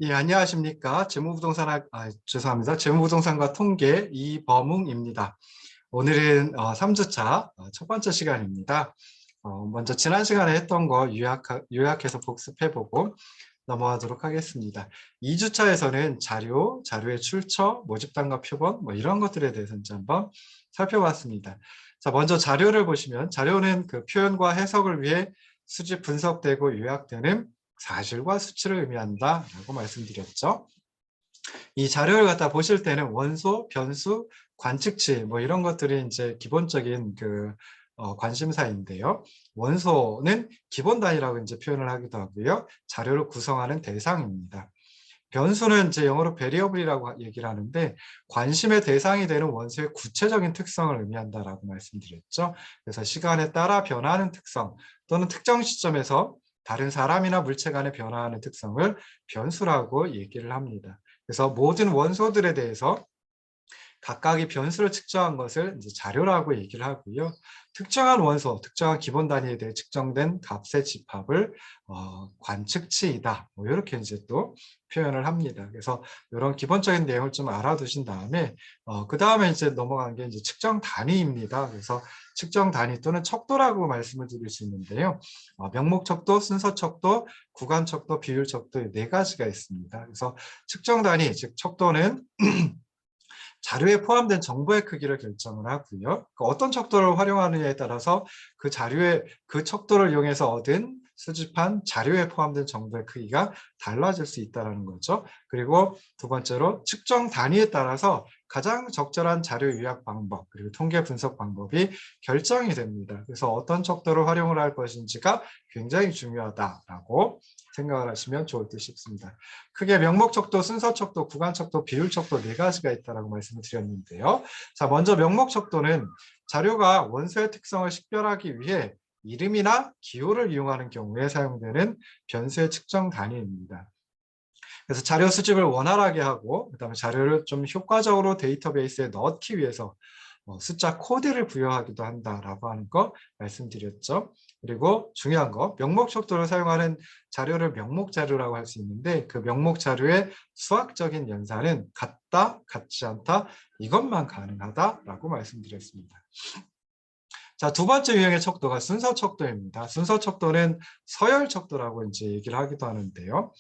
예, 안녕하십니까. 죄송합니다. 재무부동산과 통계 이범웅입니다. 오늘은 3주차 첫 번째 시간입니다. 먼저 지난 시간에 했던 거 요약해서 복습해보고 넘어가도록 하겠습니다. 2주차에서는 자료의 출처, 모집단과 표본, 뭐 이런 것들에 대해서 이제 한번 살펴봤습니다. 자, 먼저 자료를 보시면 자료는 그 표현과 해석을 위해 수집 분석되고 요약되는 사실과 수치를 의미한다라고 말씀드렸죠. 이 자료를 갖다 보실 때는 원소, 변수, 관측치 뭐 이런 것들이 이제 기본적인 관심사인데요. 원소는 기본 단위라고 이제 표현을 하기도 하고요. 자료를 구성하는 대상입니다. 변수는 이제 영어로 variable이라고 얘기를 하는데 관심의 대상이 되는 원소의 구체적인 특성을 의미한다라고 말씀드렸죠. 그래서 시간에 따라 변화하는 특성 또는 특정 시점에서 다른 사람이나 물체 간에 변화하는 특성을 변수라고 얘기를 합니다. 그래서 모든 원소들에 대해서 각각의 변수를 측정한 것을 이제 자료라고 얘기를 하고요. 특정한 원소, 특정한 기본 단위에 대해 측정된 값의 집합을 관측치이다. 뭐 이렇게 이제 또 표현을 합니다. 그래서 이런 기본적인 내용을 좀 알아두신 다음에 그 다음에 이제 넘어간 게 이제 측정 단위입니다. 그래서 측정 단위 또는 척도라고 말씀을 드릴 수 있는데요. 명목 척도, 순서 척도, 구간 척도, 비율 척도 네 가지가 있습니다. 그래서 측정 단위, 즉 척도는 자료에 포함된 정보의 크기를 결정을 하고요. 어떤 척도를 활용하느냐에 따라서 그 자료의 그 척도를 이용해서 얻은 수집한 자료에 포함된 정보의 크기가 달라질 수 있다는 거죠. 그리고 두 번째로 측정 단위에 따라서 가장 적절한 자료 요약 방법 그리고 통계 분석 방법이 결정이 됩니다. 그래서 어떤 척도를 활용을 할 것인지가 굉장히 중요하다라고 생각을 하시면 좋을 듯 싶습니다. 크게 명목 척도, 순서 척도, 구간 척도, 비율 척도 네 가지가 있다고 말씀을 드렸는데요. 자, 먼저 명목 척도는 자료가 원소의 특성을 식별하기 위해 이름이나 기호를 이용하는 경우에 사용되는 변수의 측정 단위입니다. 그래서 자료 수집을 원활하게 하고 그다음에 자료를 좀 효과적으로 데이터베이스에 넣기 위해서 숫자 코드를 부여하기도 한다라고 하는 거 말씀드렸죠. 그리고 중요한 거 명목 척도를 사용하는 자료를 명목 자료라고 할 수 있는데 그 명목 자료의 수학적인 연산은 같다, 같지 않다 이것만 가능하다라고 말씀드렸습니다. 자, 두 번째 유형의 척도가 순서 척도입니다. 순서 척도는 서열 척도라고 이제 얘기를 하기도 하는데요.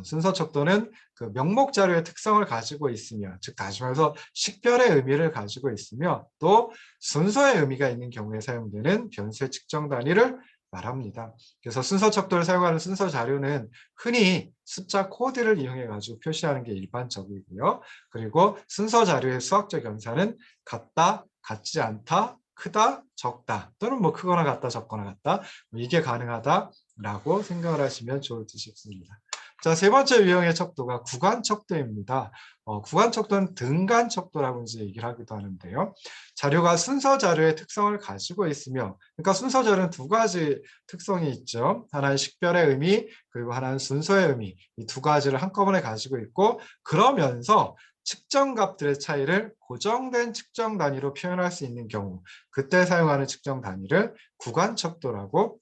순서 척도는 그 명목 자료의 특성을 가지고 있으며, 즉 다시 말해서 식별의 의미를 가지고 있으며, 또 순서의 의미가 있는 경우에 사용되는 변수의 측정 단위를 말합니다. 그래서 순서 척도를 사용하는 순서 자료는 흔히 숫자 코드를 이용해 가지고 표시하는 게 일반적이고요. 그리고 순서 자료의 수학적 연산은 같다, 같지 않다, 크다, 적다 또는 뭐 크거나 같다, 적거나 같다 이게 가능하다라고 생각을 하시면 좋을 듯 싶습니다. 자, 세 번째 유형의 척도가 구간 척도입니다. 구간 척도는 등간 척도라고 이제 얘기를 하기도 하는데요. 자료가 순서 자료의 특성을 가지고 있으며, 그러니까 순서 자료는 두 가지 특성이 있죠. 하나는 식별의 의미, 그리고 하나는 순서의 의미. 이 두 가지를 한꺼번에 가지고 있고, 그러면서 측정 값들의 차이를 고정된 측정 단위로 표현할 수 있는 경우, 그때 사용하는 측정 단위를 구간 척도라고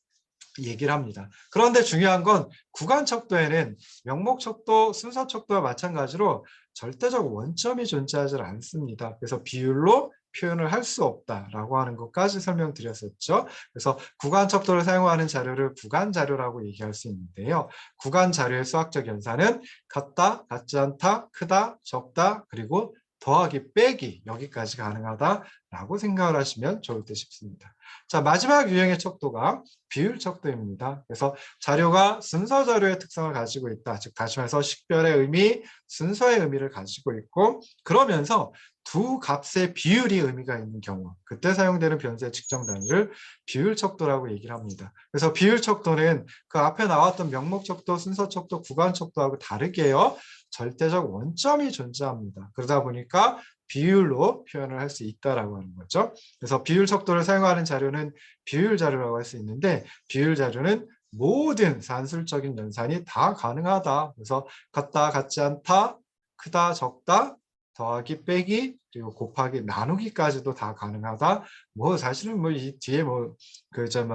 얘기를 합니다. 그런데 중요한 건 구간 척도에는 명목 척도, 순서 척도와 마찬가지로 절대적 원점이 존재하지 않습니다. 그래서 비율로 표현을 할 수 없다라고 하는 것까지 설명드렸었죠. 그래서 구간 척도를 사용하는 자료를 구간 자료라고 얘기할 수 있는데요. 구간 자료의 수학적 연산은 같다, 같지 않다, 크다, 적다, 그리고 더하기, 빼기 여기까지 가능하다라고 생각을 하시면 좋을 듯 싶습니다. 자, 마지막 유형의 척도가 비율 척도입니다. 그래서 자료가 순서 자료의 특성을 가지고 있다. 즉 다시 말해서 식별의 의미, 순서의 의미를 가지고 있고 그러면서 두 값의 비율이 의미가 있는 경우 그때 사용되는 변수의 측정 단위를 비율 척도라고 얘기를 합니다. 그래서 비율 척도는 그 앞에 나왔던 명목 척도, 순서 척도, 구간 척도하고 다르게요. 절대적 원점이 존재합니다. 그러다 보니까 비율로 표현을 할 수 있다라고 하는 거죠. 그래서 비율 척도를 사용하는 자료는 비율 자료라고 할 수 있는데 비율 자료는 모든 산술적인 연산이 다 가능하다. 그래서 같다, 같지 않다, 크다, 적다, 더하기, 빼기, 그리고 곱하기, 나누기까지도 다 가능하다. 뭐 사실은 뭐 이 뒤에 뭐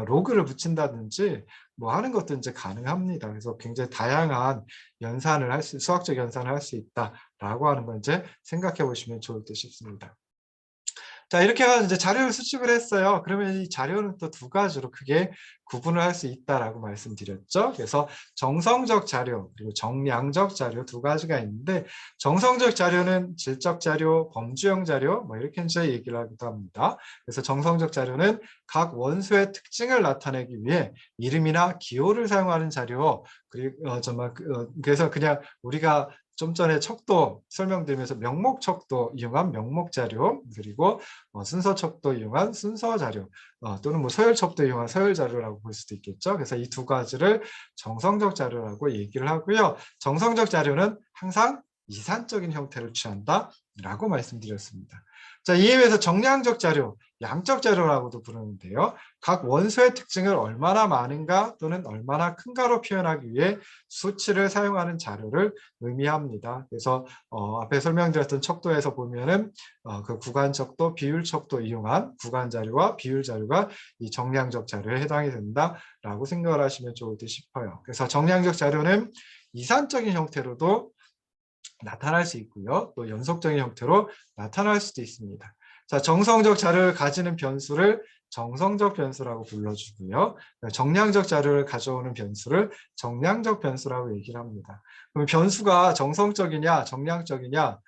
로그를 붙인다든지 뭐 하는 것도 이제 가능합니다. 그래서 굉장히 다양한 연산을 수학적 연산을 할 수 있다라고 하는 걸 이제 생각해 보시면 좋을 듯 싶습니다. 자, 이렇게 해서 이제 자료를 수집을 했어요. 그러면 이 자료는 또 두 가지로 크게 구분을 할 수 있다라고 말씀드렸죠. 그래서 정성적 자료 그리고 정량적 자료 두 가지가 있는데, 정성적 자료는 질적 자료, 범주형 자료 뭐 이렇게 이제 얘기를 하기도 합니다. 그래서 정성적 자료는 각 원소의 특징을 나타내기 위해 이름이나 기호를 사용하는 자료, 그리고 그래서 그냥 우리가 좀 전에 척도 설명드리면서 명목 척도 이용한 명목 자료, 그리고 순서 척도 이용한 순서 자료, 또는 뭐 서열 척도 이용한 서열 자료라고 볼 수도 있겠죠. 그래서 이 두 가지를 정성적 자료라고 얘기를 하고요. 정성적 자료는 항상 이산적인 형태를 취한다라고 말씀드렸습니다. 자, 이에 비해서 정량적 자료, 양적 자료라고도 부르는데요. 각 원소의 특징을 얼마나 많은가 또는 얼마나 큰가로 표현하기 위해 수치를 사용하는 자료를 의미합니다. 그래서 앞에 설명드렸던 척도에서 보면은 그 구간 척도, 비율 척도 이용한 구간 자료와 비율 자료가 이 정량적 자료에 해당이 된다라고 생각을 하시면 좋을 듯 싶어요. 그래서 정량적 자료는 이산적인 형태로도 나타날 수 있고요. 또 연속적인 형태로 나타날 수도 있습니다. 자, 정성적 자료를 가지는 변수를 정성적 변수라고 불러주고요. 정량적 자료를 가져오는 변수를 정량적 변수라고 얘기를 합니다. 그럼 변수가 정성적이냐, 정량적이냐,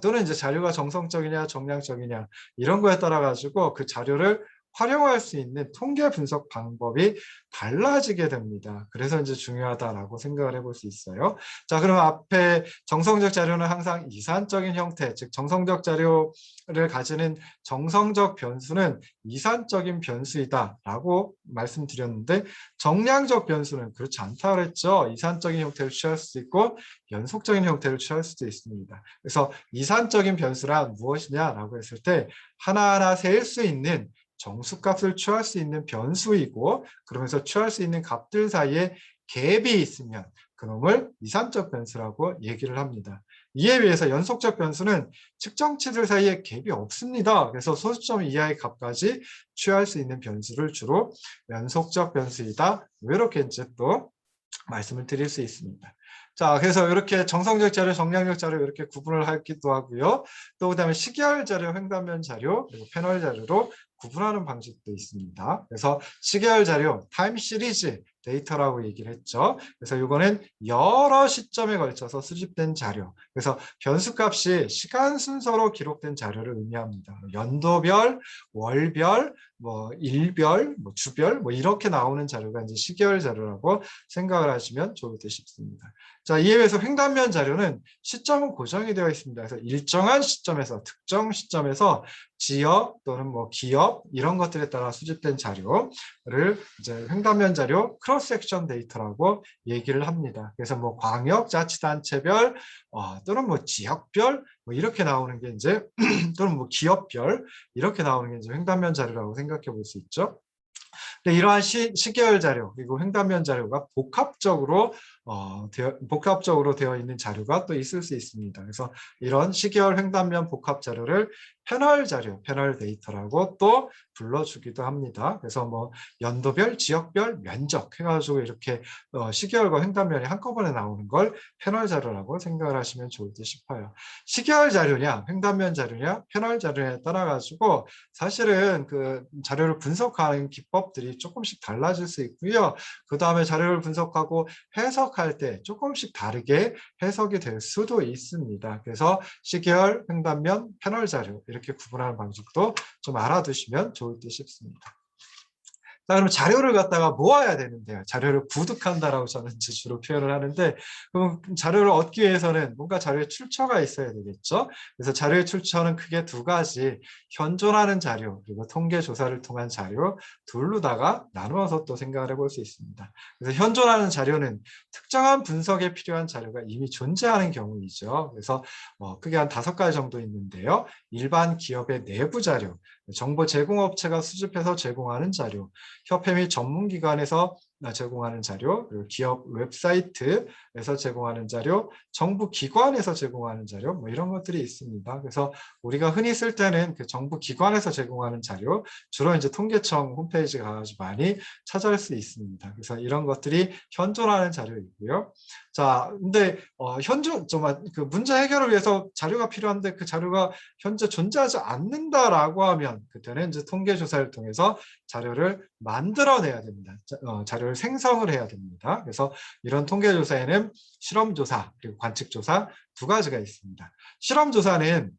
또는 이제 자료가 정성적이냐, 정량적이냐 이런 거에 따라 가지고 그 자료를 활용할 수 있는 통계 분석 방법이 달라지게 됩니다. 그래서 이제 중요하다라고 생각을 해볼 수 있어요. 자, 그럼 앞에 정성적 자료는 항상 이산적인 형태, 즉 정성적 자료를 가지는 정성적 변수는 이산적인 변수이다라고 말씀드렸는데, 정량적 변수는 그렇지 않다고 그랬죠. 이산적인 형태를 취할 수도 있고 연속적인 형태를 취할 수도 있습니다. 그래서 이산적인 변수란 무엇이냐라고 했을 때 하나하나 셀 수 있는 정수값을 취할 수 있는 변수이고, 그러면서 취할 수 있는 값들 사이에 갭이 있으면 그놈을 이산적 변수라고 얘기를 합니다. 이에 비해서 연속적 변수는 측정치들 사이에 갭이 없습니다. 그래서 소수점 이하의 값까지 취할 수 있는 변수를 주로 연속적 변수이다, 이렇게 이제 또 말씀을 드릴 수 있습니다. 자, 그래서 이렇게 정성적 자료, 정량적 자료 이렇게 구분을 하기도 하고요. 또 그다음에 시계열 자료, 횡단면 자료, 그리고 패널 자료로 구분하는 방식도 있습니다. 그래서 시계열 자료, 타임 시리즈 데이터라고 얘기를 했죠. 그래서 이거는 여러 시점에 걸쳐서 수집된 자료. 그래서 변수값이 시간 순서로 기록된 자료를 의미합니다. 연도별, 월별, 뭐 일별, 뭐 주별, 뭐 이렇게 나오는 자료가 이제 시계열 자료라고 생각을 하시면 좋을 듯 싶습니다. 자, 이에 비해서 횡단면 자료는 시점은 고정이 되어 있습니다. 그래서 일정한 시점에서, 특정 시점에서 지역 또는 뭐 기업 이런 것들에 따라 수집된 자료를 이제 횡단면 자료 크로스 섹션 데이터라고 얘기를 합니다. 그래서 뭐 광역자치단체별 또는 뭐 지역별 뭐 이렇게 나오는 게 이제 또는 뭐 기업별 이렇게 나오는 게 이제 횡단면 자료라고 생각해 볼 수 있죠. 근데 이러한 시계열 자료 그리고 횡단면 자료가 복합적으로 되어 있는 자료가 또 있을 수 있습니다. 그래서 이런 시계열 횡단면 복합 자료를 패널 자료, 패널 데이터라고 또 불러주기도 합니다. 그래서 뭐 연도별, 지역별, 면적 해가지고 이렇게 시계열과 횡단면이 한꺼번에 나오는 걸 패널 자료라고 생각을 하시면 좋을 듯 싶어요. 시계열 자료냐, 횡단면 자료냐, 패널 자료냐에 따라 가지고 사실은 그 자료를 분석하는 기법들이 조금씩 달라질 수 있고요. 그 다음에 자료를 분석하고 해석할 때 조금씩 다르게 해석이 될 수도 있습니다. 그래서 시계열, 횡단면, 패널 자료 이렇게 구분하는 방식도 좀 알아두시면 좋을 듯 싶습니다. 자, 그럼 자료를 갖다가 모아야 되는데요. 자료를 구득한다라고 저는 이제 주로 표현을 하는데, 그럼 자료를 얻기 위해서는 뭔가 자료의 출처가 있어야 되겠죠. 그래서 자료의 출처는 크게 두 가지, 현존하는 자료 그리고 통계 조사를 통한 자료 둘로다가 나누어서 또 생각을 해볼 수 있습니다. 그래서 현존하는 자료는 특정한 분석에 필요한 자료가 이미 존재하는 경우이죠. 그래서 크게 한 5가지 정도 있는데요. 일반 기업의 내부 자료, 정보 제공업체가 수집해서 제공하는 자료, 협회 및 전문기관에서 제공하는 자료, 그리고 기업 웹사이트 정부에서 제공하는 자료, 정부 기관에서 제공하는 자료, 뭐 이런 것들이 있습니다. 그래서 우리가 흔히 쓸 때는 그 정부 기관에서 제공하는 자료, 주로 이제 통계청 홈페이지 가가지고 많이 찾아올 수 있습니다. 그래서 이런 것들이 현존하는 자료이고요. 자, 근데 현존 그 문제 해결을 위해서 자료가 필요한데 그 자료가 현재 존재하지 않는다라고 하면 그때는 이제 통계 조사를 통해서 자료를 만들어내야 됩니다. 자료를 생성을 해야 됩니다. 그래서 이런 통계 조사에는 실험 조사 그리고 관측 조사 두 가지가 있습니다. 실험 조사는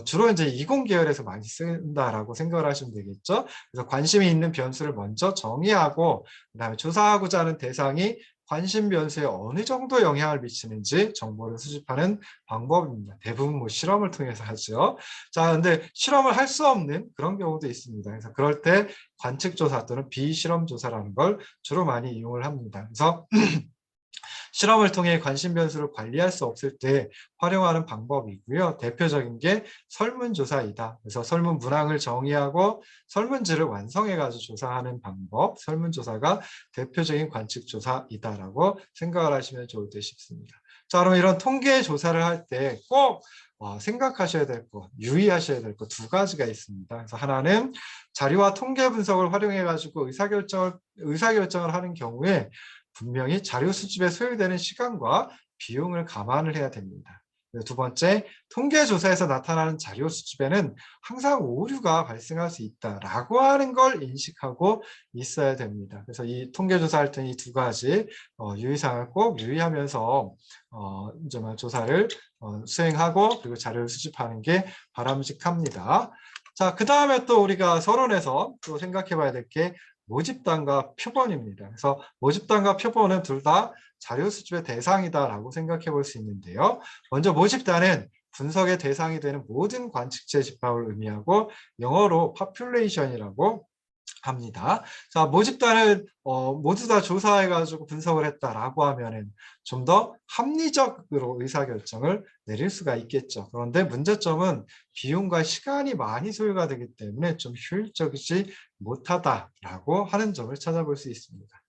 주로 이제 이공 계열에서 많이 쓴다라고 생각을 하시면 되겠죠. 그래서 관심이 있는 변수를 먼저 정의하고 그다음에 조사하고자 하는 대상이 관심 변수에 어느 정도 영향을 미치는지 정보를 수집하는 방법입니다. 대부분 뭐 실험을 통해서 하죠. 자, 근데 실험을 할 수 없는 그런 경우도 있습니다. 그래서 그럴 때 관측 조사 또는 비실험 조사라는 걸 주로 많이 이용을 합니다. 그래서 실험을 통해 관심 변수를 관리할 수 없을 때 활용하는 방법이고요. 대표적인 게 설문조사이다. 그래서 설문 문항을 정의하고 설문지를 완성해가지고 조사하는 방법, 설문조사가 대표적인 관측조사이다라고 생각을 하시면 좋을 듯 싶습니다. 자, 그럼 이런 통계 조사를 할 때 꼭 생각하셔야 될 것, 유의하셔야 될 것 두 가지가 있습니다. 그래서 하나는 자료와 통계 분석을 활용해가지고 의사결정을 하는 경우에 분명히 자료 수집에 소요되는 시간과 비용을 감안을 해야 됩니다. 두 번째, 통계조사에서 나타나는 자료 수집에는 항상 오류가 발생할 수 있다라고 하는 걸 인식하고 있어야 됩니다. 그래서 이 통계조사할 때는 이 두 가지 유의사항을 꼭 유의하면서 조사를 수행하고 그리고 자료를 수집하는 게 바람직합니다. 자, 그 다음에 또 우리가 서론에서 또 생각해 봐야 될 게 모집단과 표본입니다. 그래서 모집단과 표본은 둘 다 자료 수집의 대상이다라고 생각해 볼 수 있는데요. 먼저 모집단은 분석의 대상이 되는 모든 관측체 집합을 의미하고 영어로 population이라고 합니다. 자, 모집단을 모두 다 조사해가지고 분석을 했다라고 하면은 좀 더 합리적으로 의사결정을 내릴 수가 있겠죠. 그런데 문제점은 비용과 시간이 많이 소요가 되기 때문에 좀 효율적이지 못하다라고 하는 점을 찾아볼 수 있습니다.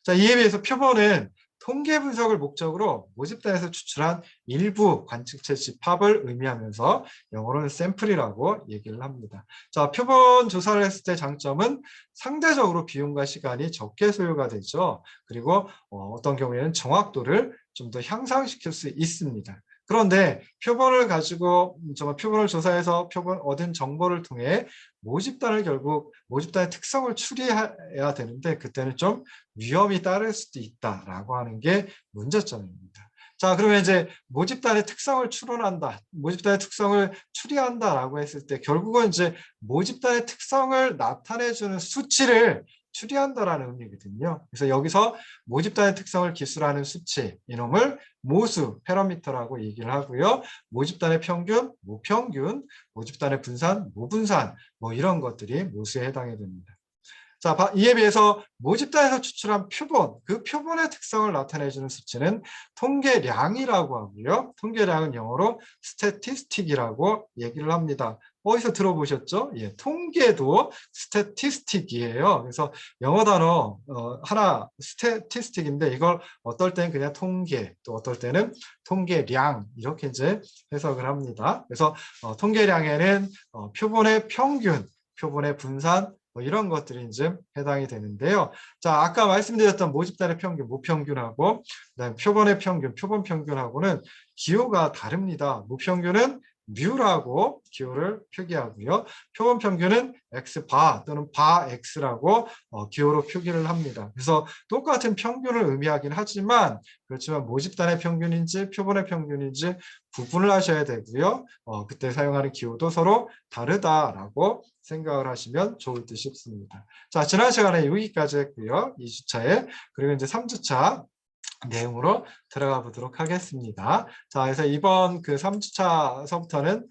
자, 이에 비해서 표본은 통계 분석을 목적으로 모집단에서 추출한 일부 관측체 집합을 의미하면서 영어로는 샘플이라고 얘기를 합니다. 자, 표본 조사를 했을 때 장점은 상대적으로 비용과 시간이 적게 소요가 되죠. 그리고 어떤 경우에는 정확도를 좀 더 향상시킬 수 있습니다. 그런데 표본을 가지고 표본을 조사해서 표본 얻은 정보를 통해 모집단의 특성을 추리해야 되는데 그때는 좀 위험이 따를 수도 있다라고 하는 게 문제점입니다. 자, 그러면 이제 모집단의 특성을 추론한다, 모집단의 특성을 추리한다라고 했을 때 결국은 이제 모집단의 특성을 나타내주는 수치를 추리한다라는 의미거든요. 그래서 여기서 모집단의 특성을 기술하는 수치, 이놈을 모수, 패러미터라고 얘기를 하고요. 모집단의 평균, 모평균, 모집단의 분산, 모분산, 뭐 이런 것들이 모수에 해당이 됩니다. 자, 이에 비해서 모집단에서 추출한 표본, 그 표본의 특성을 나타내주는 수치는 통계량이라고 하고요. 통계량은 영어로 statistic이라고 얘기를 합니다. 어디서 들어보셨죠? 예, 통계도 statistic이에요. 그래서 영어 단어 하나 statistic인데 이걸 어떨 때는 그냥 통계, 또 어떨 때는 통계량 이렇게 이제 해석을 합니다. 그래서 통계량에는 표본의 평균, 표본의 분산, 뭐 이런 것들이 이제 해당이 되는데요. 자, 아까 말씀드렸던 모집단의 평균, 모평균하고 그다음에 표본의 평균, 표본 평균하고는 기호가 다릅니다. 모평균은 뮤라고 기호를 표기하고요. 표본 평균은 x바 또는 바 x라고 기호로 표기를 합니다. 그래서 똑같은 평균을 의미하긴 하지만 그렇지만 모집단의 평균인지 표본의 평균인지 구분을 하셔야 되고요. 그때 사용하는 기호도 서로 다르다라고 생각을 하시면 좋을 듯 싶습니다. 자, 지난 시간에 여기까지 했고요. 2주차에 그리고 이제 3주차 내용으로 들어가 보도록 하겠습니다. 자, 그래서 이번 그 3주차서부터는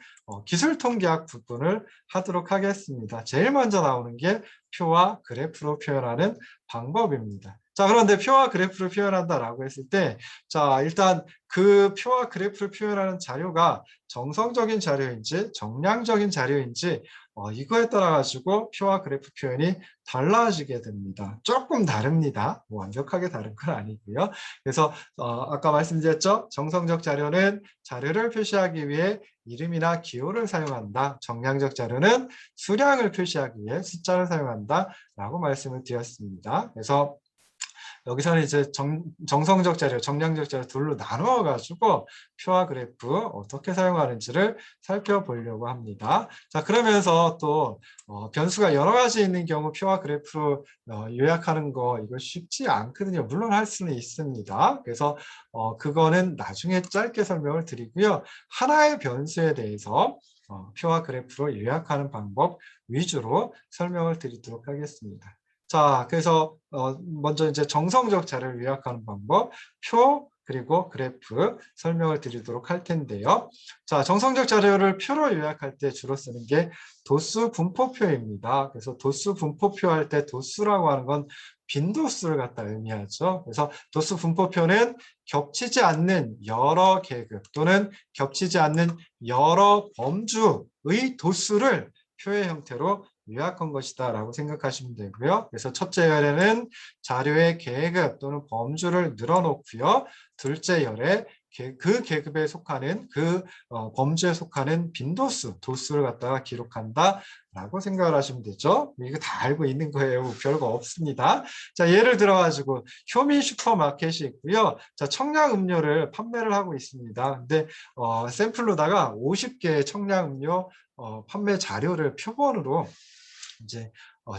기술통계학 부분을 하도록 하겠습니다. 제일 먼저 나오는 게 표와 그래프로 표현하는 방법입니다. 자, 그런데 표와 그래프를 표현한다라고 했을 때, 자, 일단 그 표와 그래프를 표현하는 자료가 정성적인 자료인지 정량적인 자료인지 이거에 따라 가지고 표와 그래프 표현이 달라지게 됩니다. 조금 다릅니다. 뭐 완벽하게 다른 건 아니고요. 그래서 아까 말씀드렸죠. 정성적 자료는 자료를 표시하기 위해 이름이나 기호를 사용한다. 정량적 자료는 수량을 표시하기 위해 숫자를 사용한다라고 말씀을 드렸습니다. 그래서 여기서는 이제 정성적 자료, 정량적 자료 둘로 나누어 가지고 표와 그래프 어떻게 사용하는지를 살펴보려고 합니다. 자, 그러면서 또 변수가 여러 가지 있는 경우 표와 그래프로 요약하는 거 이거 쉽지 않거든요. 물론 할 수는 있습니다. 그래서 그거는 나중에 짧게 설명을 드리고요. 하나의 변수에 대해서 표와 그래프로 요약하는 방법 위주로 설명을 드리도록 하겠습니다. 자, 그래서 먼저 이제 정성적 자료를 요약하는 방법, 표 그리고 그래프 설명을 드리도록 할 텐데요. 자, 정성적 자료를 표로 요약할 때 주로 쓰는 게 도수 분포표입니다. 그래서 도수 분포표 할 때 도수라고 하는 건 빈도수를 갖다 의미하죠. 그래서 도수 분포표는 겹치지 않는 여러 계급 또는 겹치지 않는 여러 범주의 도수를 표의 형태로 요약한 것이다 라고 생각하시면 되고요. 그래서 첫째 열에는 자료의 계급 또는 범주를 늘어놓고요. 둘째 열에 그 계급에 속하는 그 범주에 속하는 빈도수, 도수를 갖다가 기록한다 라고 생각을 하시면 되죠. 이거 다 알고 있는 거예요. 별거 없습니다. 자, 예를 들어 가지고 효민 슈퍼마켓이 있고요. 자, 청량 음료를 판매를 하고 있습니다. 근데 샘플로다가 50개의 청량 음료 판매 자료를 표본으로 이제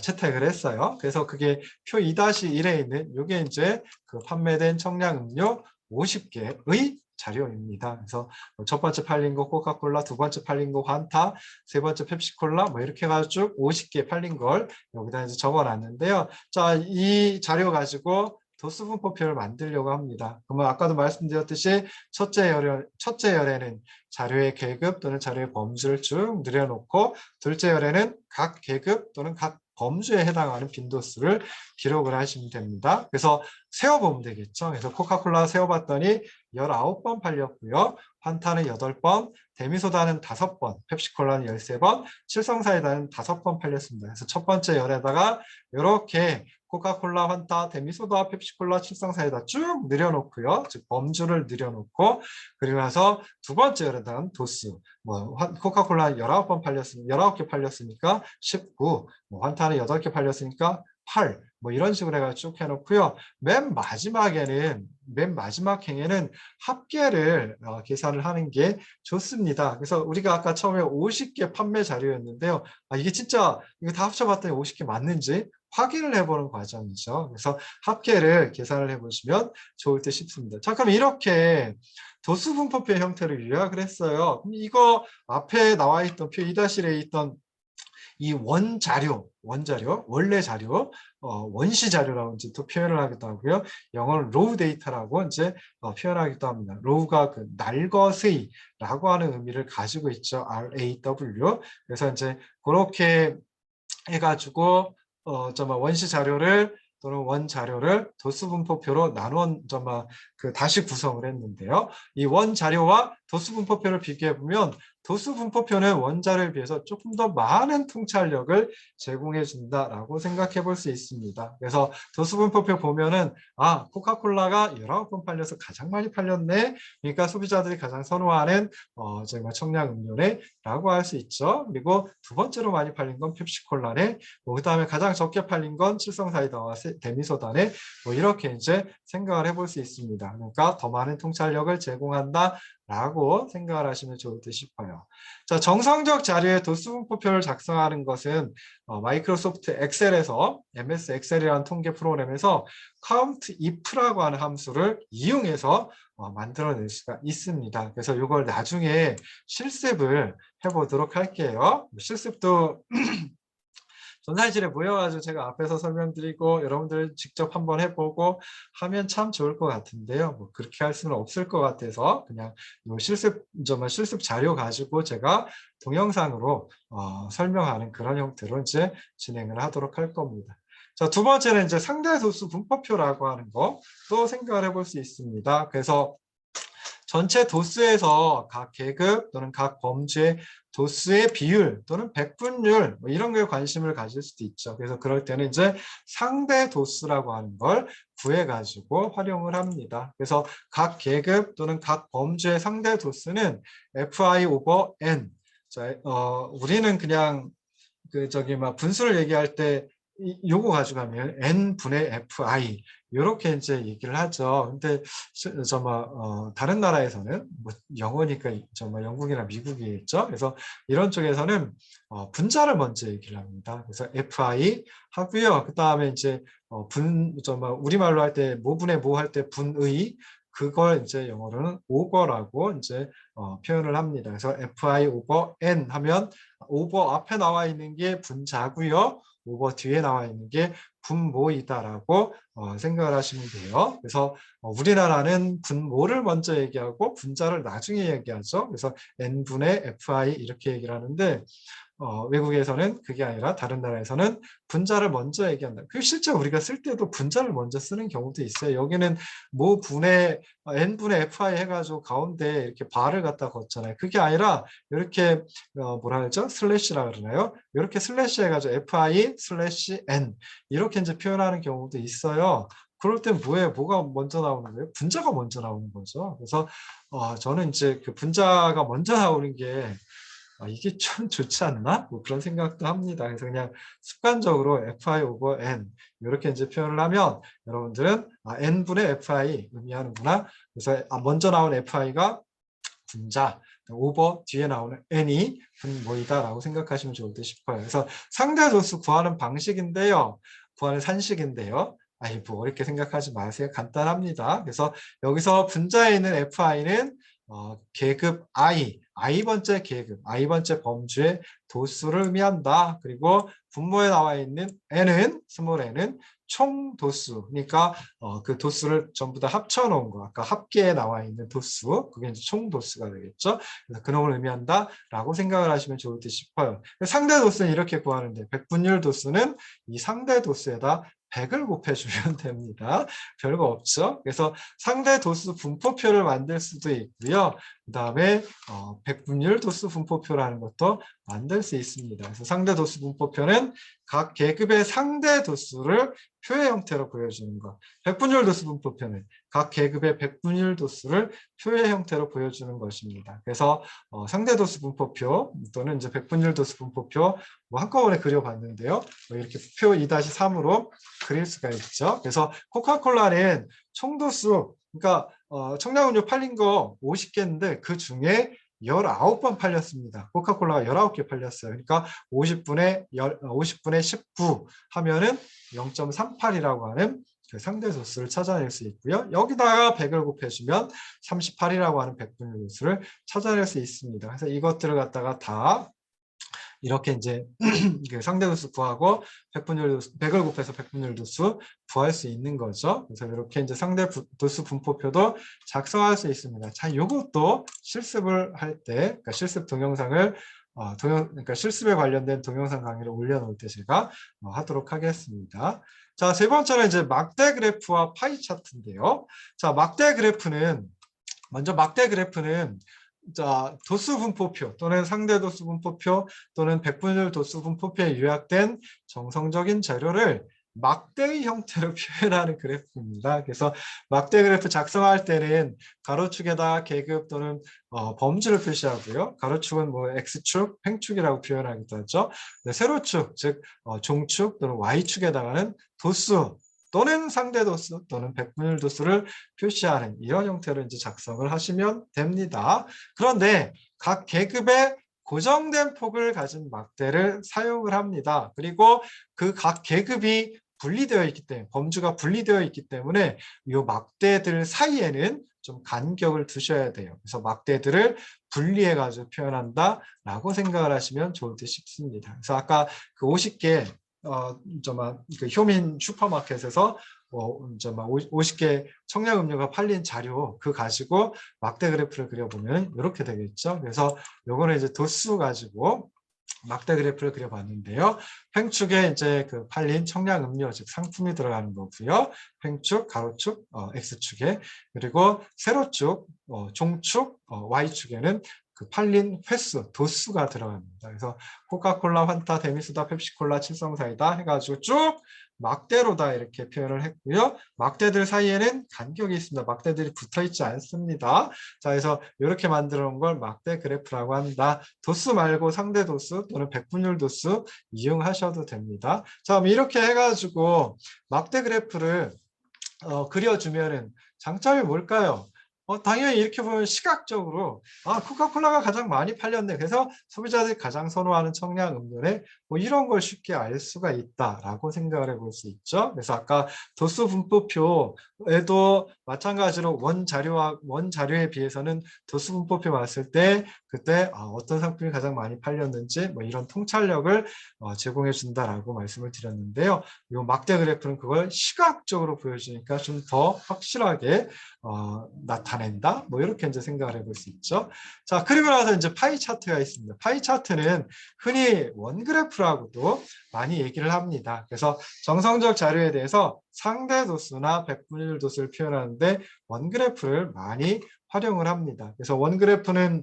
채택을 했어요. 그래서 그게 표 2-1에 있는 이게 이제 그 판매된 청량 음료 50개의 자료입니다. 그래서 첫 번째 팔린 거 코카콜라, 두 번째 팔린 거 환타, 세 번째 펩시콜라 뭐 이렇게 해가지고 쭉 50개 팔린 걸 여기다 이제 적어놨는데요. 자, 이 자료 가지고 도수 분포표를 만들려고 합니다. 그러면 아까도 말씀드렸듯이 첫째 열에는 자료의 계급 또는 자료의 범주를 쭉 늘려놓고 둘째 열에는 각 계급 또는 각 범주에 해당하는 빈도수를 기록을 하시면 됩니다. 그래서 세어보면 되겠죠. 그래서 코카콜라 세어봤더니 19번 팔렸고요. 환타는 8번, 데미소다는 5번, 펩시콜라는 13번, 칠성사이다는 5번 팔렸습니다. 그래서 첫 번째 열에다가 이렇게 코카콜라, 환타, 데미소다, 펩시콜라, 칠성사이다 쭉 늘여놓고요. 즉 범주를 늘여놓고 그리고 나서 두 번째 열에다가 도수, 뭐 코카콜라 19개 팔렸으니까 19, 뭐 환타는 8개 팔렸으니까 8, 뭐 이런 식으로 해가지고 쭉 해놓고요. 맨 마지막 행에는 합계를 계산을 하는 게 좋습니다. 그래서 우리가 아까 처음에 50개 판매 자료였는데요. 이게 진짜 이거 다 합쳐봤더니 50개 맞는지 확인을 해보는 과정이죠. 그래서 합계를 계산을 해보시면 좋을 듯 싶습니다. 자, 그럼 이렇게 도수 분포표 형태를 요약을 했어요. 그럼 이거 앞에 나와 있던 표 2-1에 있던 이 원래 자료, 원시 자료라고 이제 또 표현을 하기도 하고요. 영어는 로우 데이터라고 이제 표현하기도 합니다. 로우가 그 날것의라고 하는 의미를 가지고 있죠. RAW. 그래서 이제 그렇게 해가지고 원시 자료를 또는 원 자료를 도수 분포표로 나누어 다시 구성을 했는데요. 이 원 자료와 도수 분포표를 비교해 보면 도수 분포표는 원 자료에 비해서 조금 더 많은 통찰력을 제공해 준다라고 생각해 볼 수 있습니다. 그래서 도수 분포표 보면은 코카콜라가 19번 팔려서 가장 많이 팔렸네. 그러니까 소비자들이 가장 선호하는 청량 음료네라고 할 수 있죠. 그리고 두 번째로 많이 팔린 건 펩시콜라네. 그다음에 가장 적게 팔린 건 칠성사이다와 데미소다네. 이렇게 이제 생각을 해볼 수 있습니다. 그러니까 더 많은 통찰력을 제공한다라고 생각을 하시면 좋을 듯 싶어요. 자, 정성적 자료의 도수 분포표를 작성하는 것은 마이크로소프트 엑셀에서 MS 엑셀이라는 통계 프로그램에서 count if라고 하는 함수를 이용해서 만들어낼 수가 있습니다. 그래서 이걸 나중에 실습을 해보도록 할게요. 실습도 전산실에 모여가지고 제가 앞에서 설명드리고 여러분들 직접 한번 해보고 하면 참 좋을 것 같은데요. 뭐 그렇게 할 수는 없을 것 같아서 그냥 실습 자료 가지고 제가 동영상으로 설명하는 그런 형태로 이제 진행을 하도록 할 겁니다. 자, 두 번째는 이제 상대 도수 분포표라고 하는 거 또 생각을 해볼 수 있습니다. 그래서 전체 도수에서 각 계급 또는 각 범주의 도수의 비율 또는 백분율 뭐 이런 거에 관심을 가질 수도 있죠. 그래서 그럴 때는 이제 상대 도수라고 하는 걸 구해가지고 활용을 합니다. 그래서 각 계급 또는 각 범주의 상대 도수는 fi over n. 자, 우리는 그냥 그 저기 막 분수를 얘기할 때 요거 가져가면 n 분의 fi 이렇게 이제 얘기를 하죠. 근데 다른 나라에서는 뭐 영어니까 영국이나 미국이겠죠. 그래서 이런 쪽에서는 분자를 먼저 얘기를 합니다. 그래서 fi 하고요. 그 다음에 이제 우리말로 할 때 모분의 모 할 때 분의 그걸 이제 영어로는 over라고 이제 표현을 합니다. 그래서 fi over n 하면 over 앞에 나와 있는 게 분자고요. over 뒤에 나와 있는 게 분모이다라고 생각을 하시면 돼요. 그래서 우리나라는 분모를 먼저 얘기하고 분자를 나중에 얘기하죠. 그래서 n분의 fi 이렇게 얘기를 하는데 외국에서는 그게 아니라 다른 나라에서는 분자를 먼저 얘기한다. 그 실제 우리가 쓸 때도 분자를 먼저 쓰는 경우도 있어요. 여기는 모 분의 n분의 fi 해가지고 가운데 이렇게 바를 갖다 걷잖아요. 그게 아니라 이렇게 뭐라 하죠? 슬래시라 그러나요? 이렇게 슬래시 해가지고 fi 슬래시 n 이렇게 이제 표현하는 경우도 있어요. 그럴 땐 뭐가 먼저 나오는 거예요? 분자가 먼저 나오는 거죠. 그래서 저는 이제 그 분자가 먼저 나오는 게 이게 참 좋지 않나? 뭐 그런 생각도 합니다. 그래서 그냥 습관적으로 fi over n 이렇게 이제 표현을 하면 여러분들은 n분의 fi 의미하는구나. 그래서 먼저 나온 fi가 분자, over 뒤에 나오는 n이 분모이다라고 생각하시면 좋을 듯 싶어요. 그래서 상대도수 구하는 방식인데요. 구하는 산식인데요. 뭐 어렵게 생각하지 마세요. 간단합니다. 그래서 여기서 분자에 있는 fi는 계급 i번째 계급, i번째 범주의 도수를 의미한다. 그리고 분모에 나와 있는 n은, 스몰 n은 총 도수, 그러니까 그 도수를 전부 다 합쳐놓은 거, 아까 합계에 나와 있는 도수, 그게 이제 총 도수가 되겠죠. 그래서 그놈을 의미한다라고 생각을 하시면 좋을 듯 싶어요. 상대 도수는 이렇게 구하는데, 백분율 도수는 이 상대 도수에다 100을 곱해주면 됩니다. 별거 없죠. 그래서 상대 도수 분포표를 만들 수도 있고요. 그 다음에 백분율 도수 분포표라는 것도 만들 수 있습니다. 그래서 상대 도수 분포표는 각 계급의 상대 도수를 표의 형태로 보여주는 것. 백분율 도수 분포표는 각 계급의 백분율 도수를 표의 형태로 보여주는 것입니다. 그래서 상대 도수 분포표 또는 이제 백분율 도수 분포표 뭐 한꺼번에 그려봤는데요. 이렇게 표 2-3으로 그릴 수가 있죠. 그래서 코카콜라는 총도수, 그러니까 청량음료 팔린 거 50개인데 그 중에 19번 팔렸습니다. 코카콜라가 19개 팔렸어요. 그러니까 50분의 19 하면은 0.38이라고 하는 그 상대 도수를 찾아낼 수 있고요. 여기다가 100을 곱해주면 38이라고 하는 백분율 도수를 찾아낼 수 있습니다. 그래서 이것들을 갖다가 다 이렇게 이제 상대 도수 구하고 백분율 도수, 100을 곱해서 백분율 도수 구할 수 있는 거죠. 그래서 이렇게 이제 상대 도수 분포표도 작성할 수 있습니다. 자, 이것도 실습을 할 때, 그러니까 실습 동영상을 그러니까 실습에 관련된 동영상 강의를 올려놓을 때 제가 하도록 하겠습니다. 자, 세 번째는 이제 막대 그래프와 파이 차트인데요. 자, 먼저 막대 그래프는 자, 도수 분포표 또는 상대 도수 분포표 또는 백분율 도수 분포표에 요약된 정성적인 재료를 막대의 형태로 표현하는 그래프입니다. 그래서 막대 그래프 작성할 때는 가로축에다 계급 또는 범주를 표시하고요. 가로축은 뭐 X축, 횡축이라고 표현하기도 하죠. 세로축, 즉 종축 또는 Y축에다가는 도수 또는 상대 도수 또는 백분율 도수를 표시하는 이런 형태로 이제 작성을 하시면 됩니다. 그런데 각 계급의 고정된 폭을 가진 막대를 사용을 합니다. 그리고 그 각 계급이 분리되어 있기 때문에 범주가 분리되어 있기 때문에 이 막대들 사이에는 좀 간격을 두셔야 돼요. 그래서 막대들을 분리해 가지고 표현한다라고 생각을 하시면 좋을 듯 싶습니다. 그래서 아까 그 50개 그 효민 슈퍼마켓에서 50개 청량음료가 팔린 자료 그 가지고 막대 그래프를 그려보면 이렇게 되겠죠. 그래서 요거는 이제 도수 가지고 막대 그래프를 그려봤는데요. 횡축에 이제 그 팔린 청량 음료, 즉 상품이 들어가는 거고요. 횡축, 가로축, X축에, 그리고 세로축, 종축, Y축에는 그 팔린 횟수, 도수가 들어갑니다. 그래서 코카콜라, 환타, 데미소다, 펩시콜라, 칠성사이다 해가지고 쭉 막대로다 이렇게 표현을 했고요. 막대들 사이에는 간격이 있습니다. 막대들이 붙어 있지 않습니다. 자, 그래서 이렇게 만들어 놓은 걸 막대 그래프라고 한다. 도수 말고 상대 도수 또는 백분율 도수 이용하셔도 됩니다. 자, 그럼 이렇게 해가지고 막대 그래프를 그려주면은 장점이 뭘까요? 당연히 이렇게 보면 시각적으로 코카콜라가 가장 많이 팔렸네. 그래서 소비자들이 가장 선호하는 청량 음료네. 뭐 이런 걸 쉽게 알 수가 있다라고 생각을 해볼 수 있죠. 그래서 아까 도수 분포표에도 마찬가지로 원 자료에 비해서는 도수 분포표 봤을 때 그때 어떤 상품이 가장 많이 팔렸는지 뭐 이런 통찰력을 제공해 준다라고 말씀을 드렸는데요. 이 막대 그래프는 그걸 시각적으로 보여주니까 좀 더 확실하게 나타낸다. 뭐 이렇게 이제 생각을 해볼 수 있죠. 자, 그리고 나서 이제 파이 차트가 있습니다. 파이 차트는 흔히 원 그래프라고도 많이 얘기를 합니다. 그래서 정성적 자료에 대해서 상대 도수나 백분율 도수를 표현하는데 원 그래프를 많이 활용을 합니다. 그래서 원 그래프는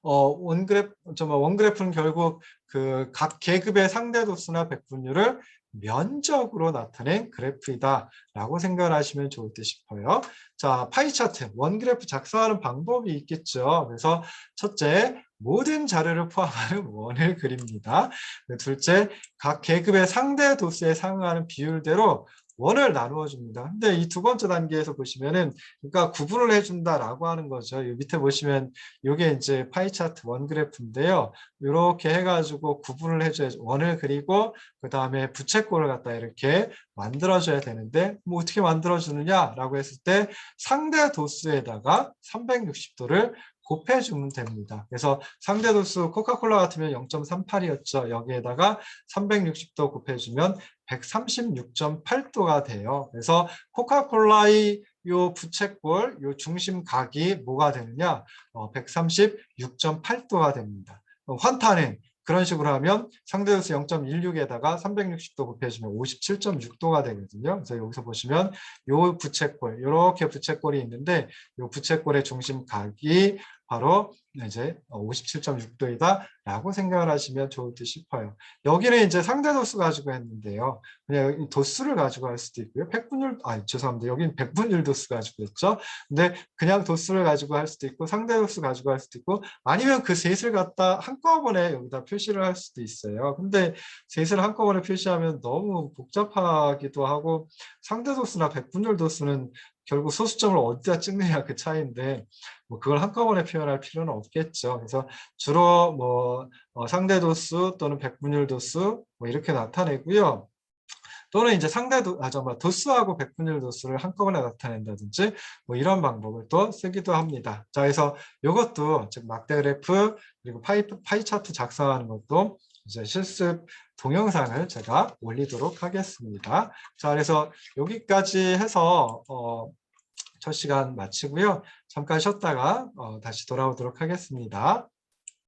원그래프는 결국 그 각 계급의 상대 도수나 백분율을 면적으로 나타낸 그래프이다라고 생각을 하시면 좋을 듯 싶어요. 자, 파이 차트, 원그래프 작성하는 방법이 있겠죠. 그래서 첫째, 모든 자료를 포함하는 원을 그립니다. 둘째, 각 계급의 상대 도수에 상응하는 비율대로 원을 나누어 줍니다. 근데 이 두 번째 단계에서 보시면은 그러니까 구분을 해준다라고 하는 거죠. 이 밑에 보시면 이게 이제 파이 차트 원 그래프인데요. 이렇게 해가지고 구분을 해줘야죠. 원을 그리고 그 다음에 부채꼴을 갖다 이렇게 만들어줘야 되는데 뭐 어떻게 만들어주느냐라고 했을 때 상대 도수에다가 360도를 곱해주면 됩니다. 그래서 상대 도수 코카콜라 같으면 0.38이었죠. 여기에다가 360도 곱해주면 136.8도가 돼요. 그래서 코카콜라의 요 부채꼴, 요 중심각이 뭐가 되느냐? 136.8도가 됩니다. 환타는 그런 식으로 하면 상대도수 0.16에다가 360도 곱해주면 57.6도가 되거든요. 그래서 여기서 보시면 요 부채꼴, 이렇게 부채꼴이 있는데 요 부채꼴의 중심각이 바로 이제 57.6도이다라고 생각을 하시면 좋을 듯 싶어요. 여기는 이제 상대 도수 가지고 했는데요. 그냥 도수를 가지고 할 수도 있고요. 죄송합니다. 여기는 백분율 도수 가지고 했죠. 근데 그냥 도수를 가지고 할 수도 있고 상대 도수 가지고 할 수도 있고 아니면 그 셋을 갖다 한꺼번에 여기다 표시를 할 수도 있어요. 근데 셋을 한꺼번에 표시하면 너무 복잡하기도 하고 상대 도수나 백분율 도수는 결국 소수점을 어디다 찍느냐 그 차이인데 뭐 그걸 한꺼번에 표현할 필요는 없겠죠. 그래서 주로 뭐 상대 도수 또는 백분율 도수 뭐 이렇게 나타내고요. 또는 이제 도수하고 백분율 도수를 한꺼번에 나타낸다든지 뭐 이런 방법을 또 쓰기도 합니다. 자, 그래서 이것도 즉 막대 그래프 그리고 파이 차트 작성하는 것도 이제 실습 동영상을 제가 올리도록 하겠습니다. 자, 그래서 여기까지 해서 첫 시간 마치고요. 잠깐 쉬었다가 다시 돌아오도록 하겠습니다.